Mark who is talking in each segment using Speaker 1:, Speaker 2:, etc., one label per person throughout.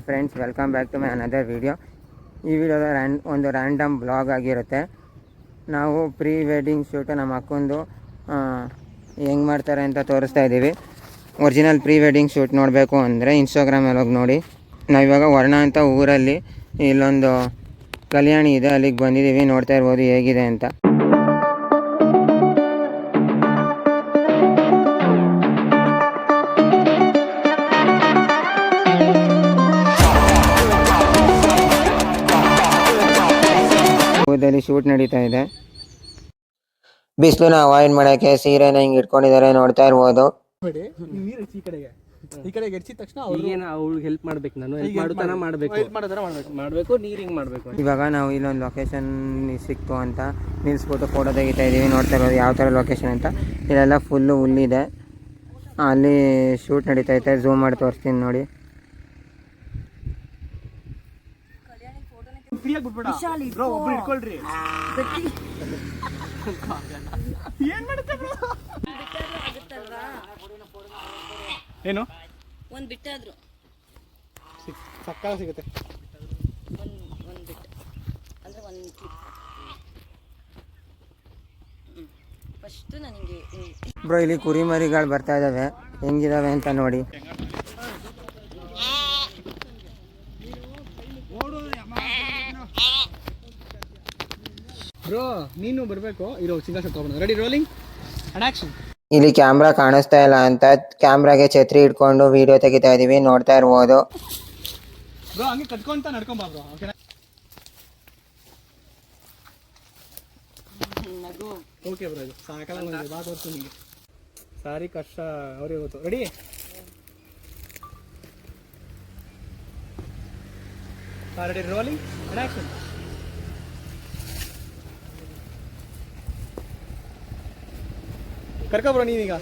Speaker 1: Friends, welcome back to my another video. ಈ ವಿಡಿಯೋದ ಒಂದು ರ್ಯಾಂಡಮ್ ಬ್ಲಾಗ್ ಆಗಿರುತ್ತೆ. ನಾವು ಪ್ರೀ ವೆಡ್ಡಿಂಗ್ ಶೂಟು ನಮ್ಮ ಅಕ್ಕಂದು ಹೆಂಗೆ ಮಾಡ್ತಾರೆ ಅಂತ ತೋರಿಸ್ತಾ ಇದ್ದೀವಿ. ಒರಿಜಿನಲ್ ಪ್ರೀ ವೆಡ್ಡಿಂಗ್ ಶೂಟ್ ನೋಡಬೇಕು ಅಂದರೆ ಇನ್ಸ್ಟಾಗ್ರಾಮಲ್ಲಿ ಹೋಗಿ ನೋಡಿ. ನಾವಿವಾಗ ವರ್ಣ ಅಂತ ಊರಲ್ಲಿ ಇಲ್ಲೊಂದು ಕಲ್ಯಾಣಿ ಇದೆ, ಅಲ್ಲಿಗೆ ಬಂದಿದ್ದೀವಿ. ನೋಡ್ತಾ ಇರ್ಬೋದು ಹೇಗಿದೆ ಅಂತ. ಶೂಟ್ ನಡೀತಾ ಇದೆ. ಬಿಸಿಲನ್ನ ಅವಾಯ್ಡ್ ಮಾಡೋಕ್ಕೆ ಸೀರೆನ ಹಿಂಗೆ ಇಟ್ಕೊಂಡಿದ್ದಾರೆ, ನೋಡ್ತಾ ಇರ್ಬೋದು.
Speaker 2: ಈ ಕಡೆಗೆ ಎಡ್ಸಿದ ತಕ್ಷಣ
Speaker 3: ಅವ್ಳಿಗೆ ಹೆಲ್ಪ್ ಮಾಡ್ಬೇಕು. ನಾನು ಹೆಲ್ಪ್ ಮಾಡೋತನ ಮಾಡಬೇಕು ನೀರಿಂಗ್ ಮಾಡಬೇಕು.
Speaker 1: ಇವಾಗ ನಾವು ಇಲ್ಲೊಂದು ಲೊಕೇಶನ್ ಸಿಕ್ತು ಅಂತ ನಿಲ್ಲಿಸ್ಬಿಟ್ಟು ಫೋಟೋ ತೆಗಿತಾ ಇದ್ದೀವಿ. ನೋಡ್ತಾ ಇರೋದು ಯಾವ ಥರ ಲೊಕೇಶನ್ ಅಂತ. ಇಲ್ಲೆಲ್ಲ ಫುಲ್ಲು ಹುಲ್ಲಿದೆ, ಅಲ್ಲಿ ಶೂಟ್ ನಡೀತಾ ಐತೆ. ಝೂಮ್ ಮಾಡಿ ತೋರಿಸ್ತೀನಿ ನೋಡಿ.
Speaker 2: ಏನು
Speaker 4: ಒಂದು ಬಿಟ್ಟಾದ್ರು
Speaker 2: ಸಕ್ಕಲ ಸಿಗುತ್ತೆ.
Speaker 4: ಒಂದು ಬಿಟ್ ಅಂದರೆ ಒಂದು ಕ್ಲಿಪ್ ಫಸ್ಟ್ ನನಗೆ
Speaker 1: ಬ್ರೋ, ಇಲ್ಲಿ ಕುರಿ ಮರಿಗಳು ಬರ್ತಾ ಇದ್ದಾವೆ, ಹೆಂಗಿದಾವೆ ಅಂತ ನೋಡಿ.
Speaker 2: ಬ್ರೋ ನೀನು ಬರಬೇಕು. ಇರೋ ಸಿಂಗಲ್ ಶಾಟ್ ತಗೊಂಡು ರೆಡಿ, ರೋಲಿಂಗ್ ಅಂಡ್ ಆಕ್ಷನ್.
Speaker 1: ಇಲ್ಲಿ ಕ್ಯಾಮ್ರಾ ಕಾಣಿಸ್ತಾ ಇಲ್ಲ ಅಂತ ಕ್ಯಾಮ್ರಾಗೆ ಛತ್ರಿ ಇಟ್ಕೊಂಡು ವಿಡಿಯೋ ತೆಗಿತಾ ಇದೀವಿ. ನೋಡ್ತಾ ಇರ್ಬೋದು.
Speaker 2: ಬ್ರೋ ಹಂಗೆ ಕಟ್ಕೊಂತ ನಡ್ಕೊಂಡ್ ಬಾ ಬ್ರೋ. ಓಕೆನಾ? ಓಕೆ ಬ್ರೋ, ಇದು ಸಾಕಲ್ಲ ಬಂದಿದೆ. ಬಾ ತೋರಿಸ್ತೀನಿ ನಿಮಗೆ. ಸಾರಿ ಕಷ್ಟ ಅವ್ರಿಗೆ ಗೊತ್ತು. Ready, ready, rolling and action. ಕರ್ಕೊಬ್ರೋ ನೀವೀಗ.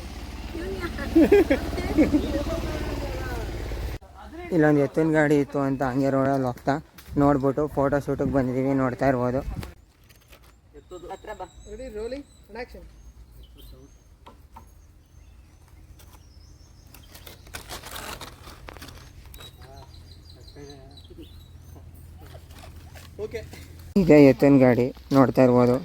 Speaker 1: ಇಲ್ಲೊಂದು ಎತ್ತಿನ ಗಾಡಿ ಇತ್ತು ಅಂತ ಹಂಗೆ ರೋಡಲ್ಲಿ ಹೋಗ್ತಾ ನೋಡ್ಬಿಟ್ಟು ಫೋಟೋ ಶೂಟಿಗೆ ಬಂದಿದ್ದೀವಿ. ನೋಡ್ತಾ ಇರ್ಬೋದು.
Speaker 2: Ready, rolling and action. Okay,
Speaker 1: ಇದೆ ಎತ್ತಿನ ಗಾಡಿ, ನೋಡ್ತಾ ಇರ್ಬೋದು.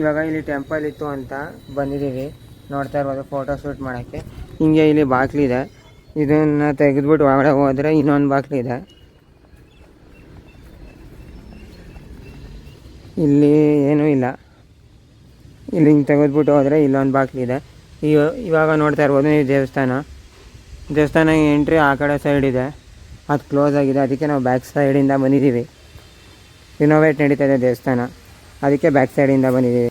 Speaker 1: ಇವಾಗ ಇಲ್ಲಿ ಟೆಂಪಲ್ ಇತ್ತು ಅಂತ ಬಂದಿದ್ದೀವಿ. ನೋಡ್ತಾ ಇರ್ಬೋದು ಫೋಟೋ ಶೂಟ್ ಮಾಡೋಕ್ಕೆ. ಹಿಂಗೆ ಇಲ್ಲಿ ಬಾಗಿಲಿದೆ, ಇದನ್ನು ತೆಗೆದ್ಬಿಟ್ಟು ಒಳಗಡೆ ಹೋದರೆ ಇನ್ನೊಂದು ಬಾಗಿಲಿದೆ. ಇಲ್ಲಿ ಏನೂ ಇಲ್ಲ. ಇಲ್ಲಿ ಹಿಂಗೆ ತೆಗೆದ್ಬಿಟ್ಟು ಹೋದರೆ ಇಲ್ಲೊಂದು ಬಾಗಿಲಿದೆ. ಇವಾಗ ನೋಡ್ತಾ ಇರ್ಬೋದು ನೀವು ದೇವಸ್ಥಾನ ಎಂಟ್ರಿ ಆ ಕಡೆ ಸೈಡ್ ಇದೆ, ಅದು ಕ್ಲೋಸ್ ಆಗಿದೆ. ಅದಕ್ಕೆ ನಾವು ಬ್ಯಾಕ್ ಸೈಡಿಂದ ಬಂದಿದ್ದೀವಿ. ರಿನೋವೇಟ್ ನಡೀತಾ ಇದೆ ದೇವಸ್ಥಾನ, ಅದಕ್ಕೆ ಬ್ಯಾಕ್ ಸೈಡಿಂದ ಬಂದಿದ್ದೀವಿ.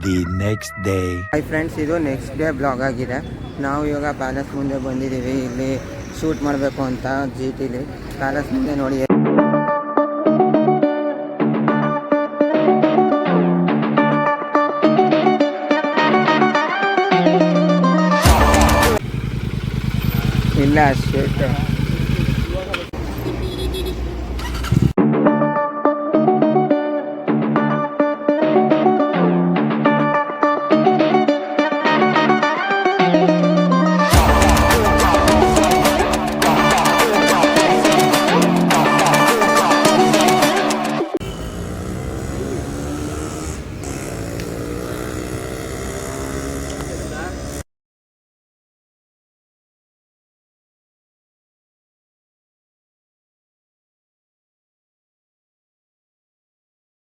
Speaker 5: The next day.
Speaker 1: Hi friends, ಇದು ನೆಕ್ಸ್ಟ್ ಡೇ ಬ್ಲಾಗ್ ಆಗಿದೆ. ನಾವು ಇವಾಗ ಪ್ಯಾಲೇಸ್ ಮುಂದೆ ಬಂದಿದ್ದೀವಿ. ಇಲ್ಲಿ ಶೂಟ್ ಮಾಡಬೇಕು ಅಂತ GTಲಿ ಪ್ಯಾಲೇಸ್ ಮುಂದೆ ನೋಡಿ. ಇಲ್ಲ ಶೂಟ್